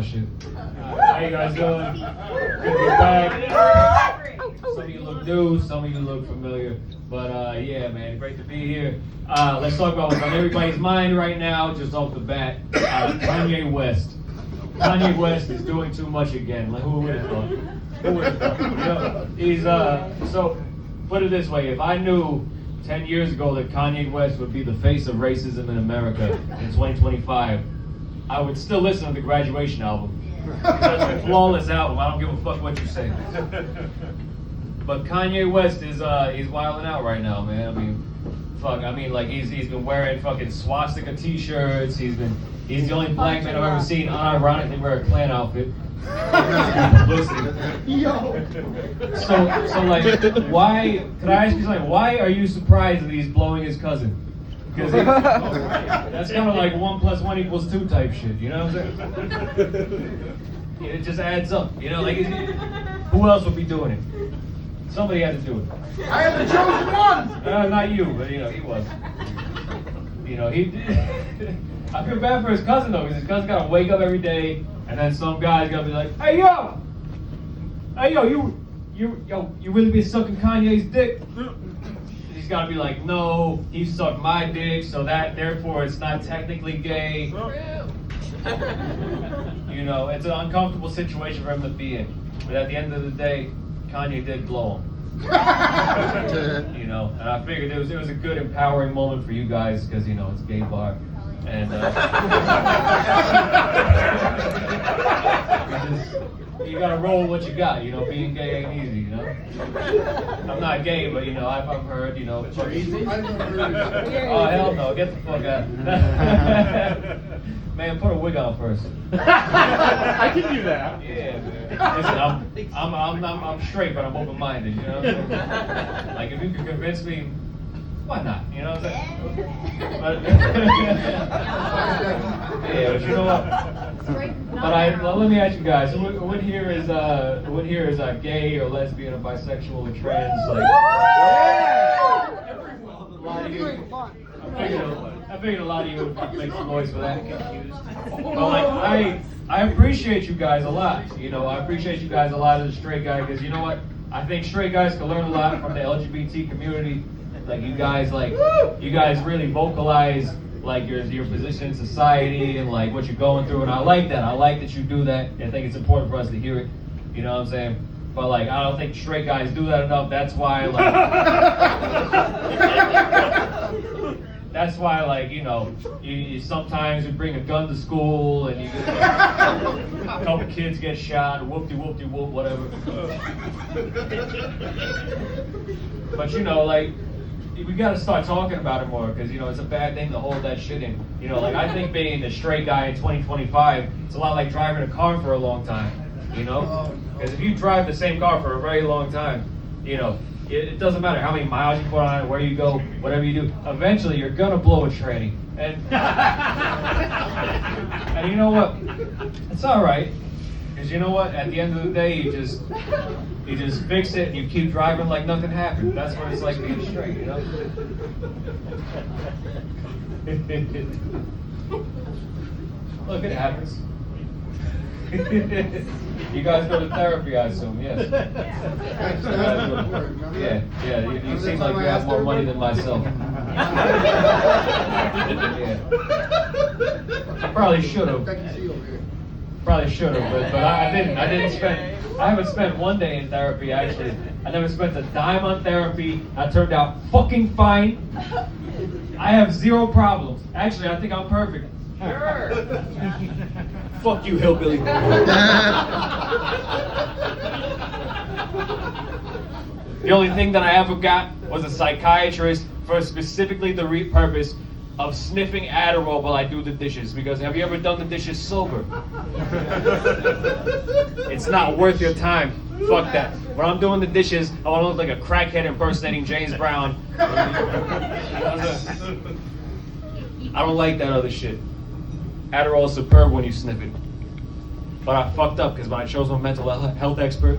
my shit. How you guys doing? Good to be back. Some of you look new, some of you look familiar. But yeah, man, great to be here. Let's talk about what's on everybody's mind right now, just off the bat. Kanye West. Kanye West is doing too much again. Like, who would have thought? Who would have thought? You know, he's, so, put it this way, if I knew 10 years ago that Kanye West would be the face of racism in America in 2025, I would still listen to the Graduation album. That's a flawless album. I don't give a fuck what you say. But Kanye West is he's wilding out right now, man. I mean, fuck. I mean, like he's been wearing fucking swastika T-shirts. He's the only black man I've ever seen unironically wear a Klan outfit. Yo. So like, why? Could I ask you something? Why are you surprised that he's blowing his cousin? Because that's kind of like 1 + 1 = 2 type shit. You know what I'm saying? It just adds up. You know, like who else would be doing it? Somebody had to do it. I am the chosen one! Not you, but you know, he was. You know, he did. I feel bad for his cousin though, because his cousin gotta wake up every day, and then some guy's gonna be like, "Hey yo, you really been sucking Kanye's dick?" He's gotta be like, "No, he sucked my dick, so that therefore it's not technically gay." You know, it's an uncomfortable situation for him to be in. But at the end of the day, Kanye did blow him. You know, and I figured it was a good empowering moment for you guys because you know it's gay bar, and you gotta roll what you got. You know, being gay ain't easy. You know, I'm not gay, but you know I've heard you know. Easy? Oh hell no! Get the fuck out. Man, put a wig on first. I can do that. Yeah, man. Listen, I'm straight, but I'm open-minded. You know what I'm saying? Like, if you can convince me, why not? You know what I'm saying? But, yeah, but you know what? But let me ask you guys: who here is gay or lesbian or bisexual or trans? Like, a lot of you. I figured a lot of you would make some noise for that. But like, I appreciate you guys a lot. You know, I appreciate you guys a lot as a straight guy because you know what? I think straight guys can learn a lot from the LGBT community. Like you guys really vocalize like your position in society and like what you're going through, and I like that. I like that you do that. I think it's important for us to hear it. You know what I'm saying? But like, I don't think straight guys do that enough. That's why that's why, like, you know, you sometimes you bring a gun to school and you get, a couple kids get shot, whoop-de-whoop-de-whoop, whatever. But, you know, like, we got to start talking about it more because, you know, it's a bad thing to hold that shit in. You know, like, I think being a straight guy in 2025, it's a lot like driving a car for a long time, you know? Because if you drive the same car for a very long time, you know, it doesn't matter how many miles you put on it, where you go, whatever you do. Eventually, you're gonna blow a tranny, and and you know what? It's all right, because you know what? At the end of the day, you just fix it and you keep driving like nothing happened. That's what it's like being straight, you know. Look, it happens. You guys go to therapy, I assume, yes. Yeah. You seem like you have more money than myself. Yeah. I probably should have. But I didn't. I haven't spent one day in therapy, actually. I never spent a dime on therapy. I turned out fucking fine. I have zero problems. Actually, I think I'm perfect. Sure. Fuck you, hillbilly. The only thing that I ever got was a psychiatrist for specifically the purpose of sniffing Adderall while I do the dishes. Because have you ever done the dishes sober? It's not worth your time. Fuck that. When I'm doing the dishes, I want to look like a crackhead impersonating James Brown. I don't like that other shit. Adderall is superb when you sniff it. But I fucked up because when I chose my mental health expert,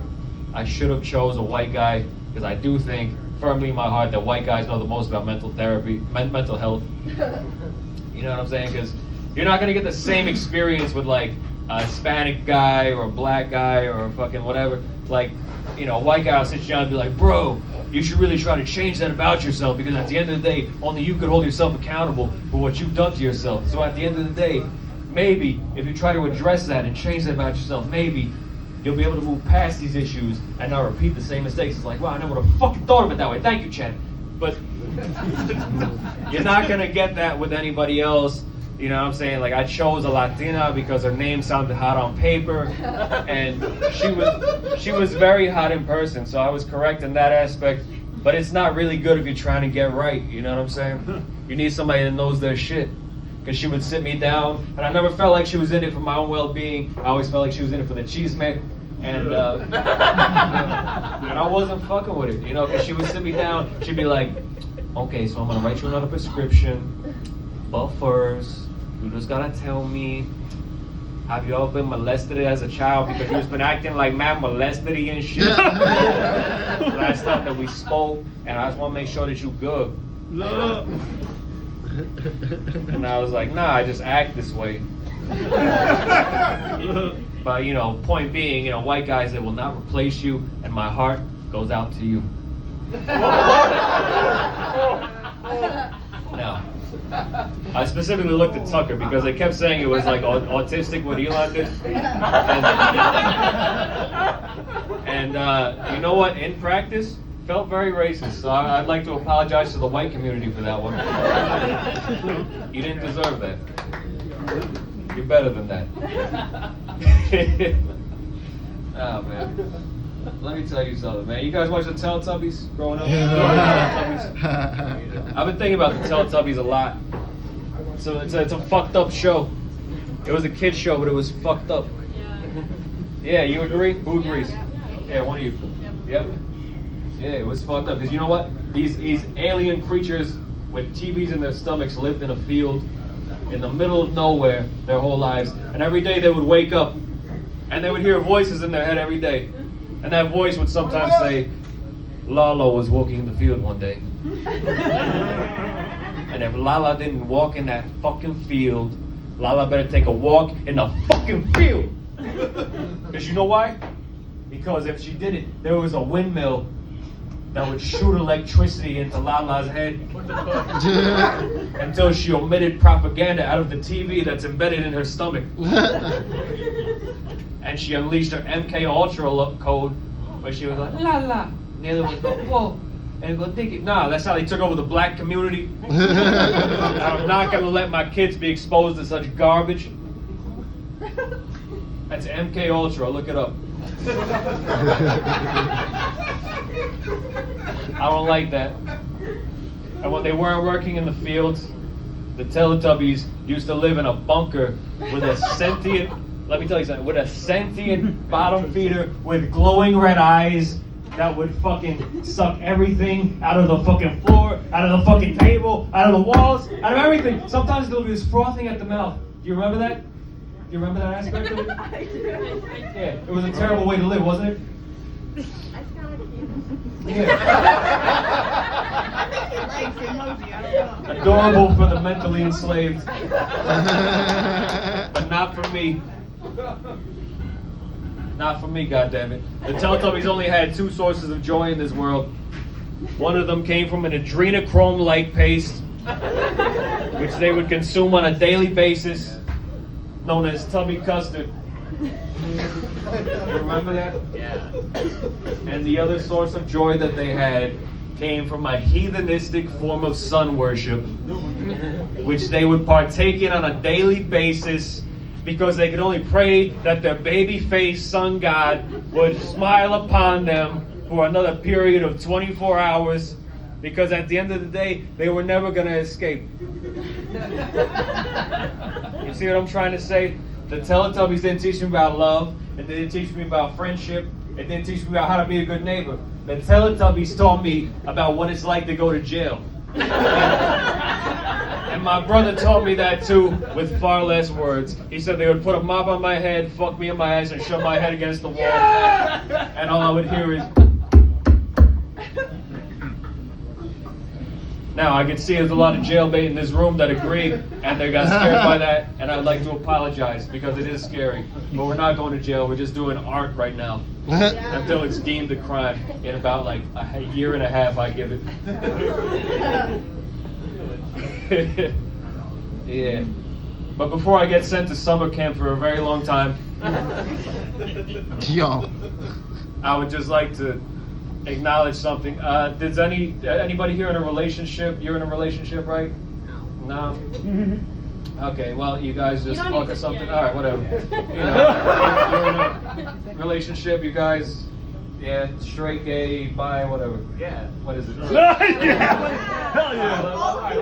I should have chose a white guy because I do think firmly in my heart that white guys know the most about mental health. You know what I'm saying? Because you're not going to get the same experience with like a Hispanic guy or a black guy or a fucking whatever, like, you know, a white guy will sit you down and be like, bro, you should really try to change that about yourself, because at the end of the day, only you could hold yourself accountable for what you've done to yourself. So at the end of the day, maybe if you try to address that and change that about yourself, maybe you'll be able to move past these issues and not repeat the same mistakes. It's like, wow, I never would have fucking thought of it that way. Thank you, Chad. But you're not gonna get that with anybody else. You know what I'm saying? Like, I chose a Latina because her name sounded hot on paper, and she was very hot in person, so I was correct in that aspect. But it's not really good if you're trying to get right, you know what I'm saying? You need somebody that knows their shit. Because she would sit me down, and I never felt like she was in it for my own well-being. I always felt like she was in it for the cheese man. And and I wasn't fucking with it, you know, because she would sit me down, she'd be like, okay, so I'm gonna write you another prescription, but first, you just gotta tell me, have you ever been molested as a child? Because you've been acting like man molested and shit. Last time that we spoke, and I just wanna make sure that you good. And I was like, nah, I just act this way. But, you know, point being, you know, white guys, they will not replace you, and my heart goes out to you. Now, I specifically looked at Tucker because they kept saying it was like autistic what Elon did. And you know what? In practice, felt very racist. So I'd like to apologize to the white community for that one. You didn't deserve that. You're better than that. Oh, man. Let me tell you something, man. You guys watch the Teletubbies growing up? I've been thinking about the Teletubbies a lot. So it's a fucked up show. It was a kid's show, but it was fucked up. Yeah, you agree? Who agrees? Yeah, one of you. Yep. Yeah, it was fucked up. Because you know what? These alien creatures with TVs in their stomachs lived in a field in the middle of nowhere their whole lives. And every day they would wake up and they would hear voices in their head every day. And that voice would sometimes say, Lala was walking in the field one day. And if Lala didn't walk in that fucking field, Lala better take a walk in the fucking field. Because you know why? Because if she did it, there was a windmill that would shoot electricity into Lala's head until she omitted propaganda out of the TV that's embedded in her stomach. And she unleashed her MK Ultra code where she was like, la la. And the other one would go, whoa. And go, dig it. Nah, that's how they took over the black community. I'm not going to let my kids be exposed to such garbage. That's MK Ultra, look it up. I don't like that. And when they weren't working in the fields, the Teletubbies used to live in a bunker with a sentient, let me tell you something, with a sentient bottom feeder with glowing red eyes that would fucking suck everything out of the fucking floor, out of the fucking table, out of the walls, out of everything. Sometimes there would be this frothing at the mouth. Do you remember that? Do you remember that aspect of it? Yeah, it was a terrible way to live, wasn't it? Yeah. Adorable for the mentally enslaved. But not for me. Not for me, goddammit. The Teletubbies only had two sources of joy in this world. One of them came from an adrenochrome light paste, which they would consume on a daily basis, known as tubby custard. You remember that? Yeah. And the other source of joy that they had came from a heathenistic form of sun worship, which they would partake in on a daily basis because they could only pray that their baby-faced sun god would smile upon them for another period of 24 hours, because at the end of the day, they were never going to escape. You see what I'm trying to say? The Teletubbies didn't teach me about love. It didn't teach me about friendship. It didn't teach me about how to be a good neighbor. The Teletubbies taught me about what it's like to go to jail. And my brother taught me that too, with far less words. He said they would put a mop on my head, fuck me in my ass, and shove my head against the wall. And all I would hear is... Now, I can see there's a lot of jailbait in this room that agree, and they got scared by that, and I'd like to apologize, because it is scary. But we're not going to jail, we're just doing art right now. Until it's deemed a crime. In about like a year and a half, I give it. Yeah. But before I get sent to summer camp for a very long time, Yo. I would just like to acknowledge something. Does anybody here in a relationship? You're in a relationship, right? No. Okay, well, you guys just fuck or something. All right, whatever. You know, you're in a relationship. You guys, yeah, straight, gay, bi, whatever. Yeah. What is it? Yeah. Hell yeah. All right,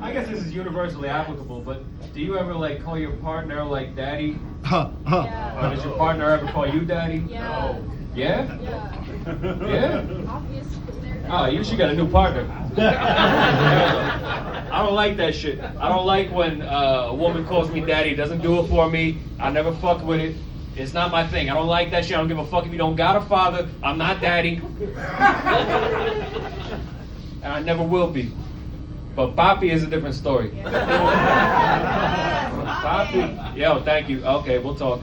I guess this is universally applicable, but do you ever like call your partner like daddy? Or does your partner ever call you daddy? Yeah. Yeah? Yeah. Yeah? Obviously. Oh, you should get a new partner. I don't like that shit. I don't like when a woman calls me daddy, doesn't do it for me. I never fuck with it. It's not my thing. I don't like that shit. I don't give a fuck if you don't got a father. I'm not daddy. And I never will be. But Papi is a different story. Papi, yo, thank you. Okay, we'll talk.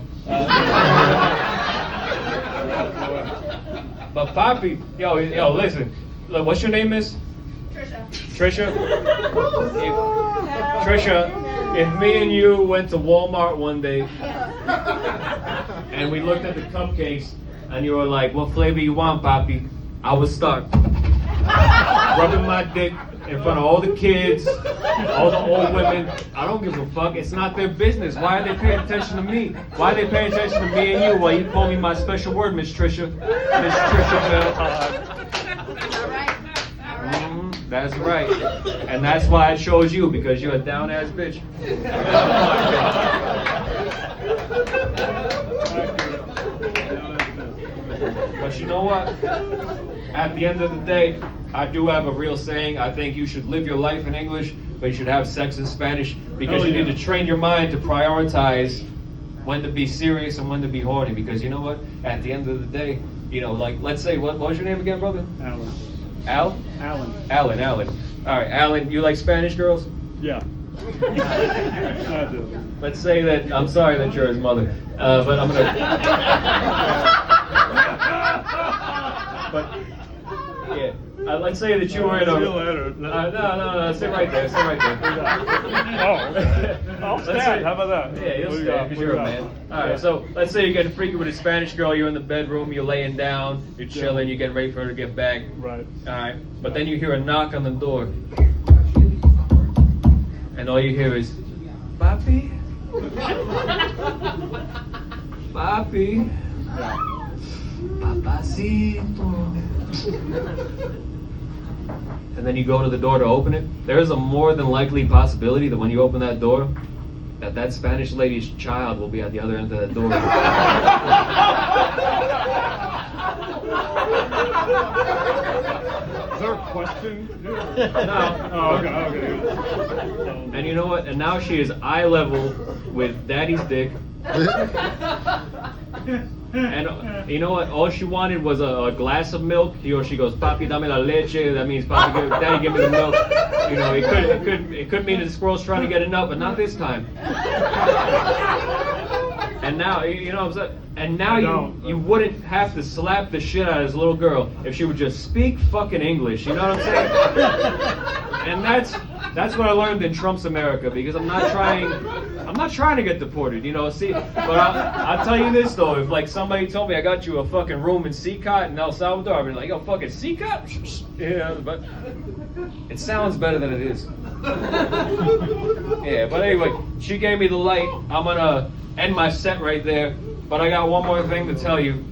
But Papi, yo, listen. Look, what's your name, miss? Trisha? Trisha, if me and you went to Walmart one day and we looked at the cupcakes and you were like, what flavor you want, Papi? I would start rubbing my dick in front of all the kids, all the old women. I don't give a fuck. It's not their business. Why are they paying attention to me? Why are they paying attention to me and you? Well, you call me my special word, Miss Trisha. Miss Trisha Bell. That's right. And that's why I chose you, because you're a down-ass bitch. But you know what? At the end of the day, I do have a real saying. I think you should live your life in English, but you should have sex in Spanish, because you need to train your mind to prioritize when to be serious and when to be horny. Because you know what? At the end of the day, you know, like, let's say, what was your name again, brother? Alan. Al? Alan. Alan. All right, Alan, you like Spanish girls? Yeah. I do. Let's say that, I'm sorry that you're his mother, but I'm gonna... But, yeah, let's say that you were in a... See you later. No, sit right there, I'll stand. How about that? Yeah, you'll What do you stand, got? because you're a man. Alright, so let's say you're getting freaky with a Spanish girl, you're in the bedroom, you're laying down, you're chilling, you're getting ready for her to get back. Right. Alright, but then you hear a knock on the door. And all you hear is, Papi? Papi? Papacito. And then you go to the door to open it. There is a more than likely possibility that when you open that door, that Spanish lady's child will be at the other end of that door. Is there a question? No. Oh, okay. And you know what? And now she is eye level with daddy's dick. And you know what? All she wanted was a glass of milk. She goes, Papi, dame la leche. That means, Papi, Daddy, give me the milk. You know, it could mean the squirrel's trying to get enough, but not this time. And now, you know what I'm saying? And now you wouldn't have to slap the shit out of this little girl if she would just speak fucking English. You know what I'm saying? And that's what I learned in Trump's America, because I'm not trying to get deported, you know. See, but I'll tell you this though, if like somebody told me I got you a fucking room in CCOT in El Salvador, I'd be like, yo, fucking CCOT? Yeah, but it sounds better than it is. Yeah, but anyway, she gave me the light. I'm gonna end my set right there, but I got one more thing to tell you.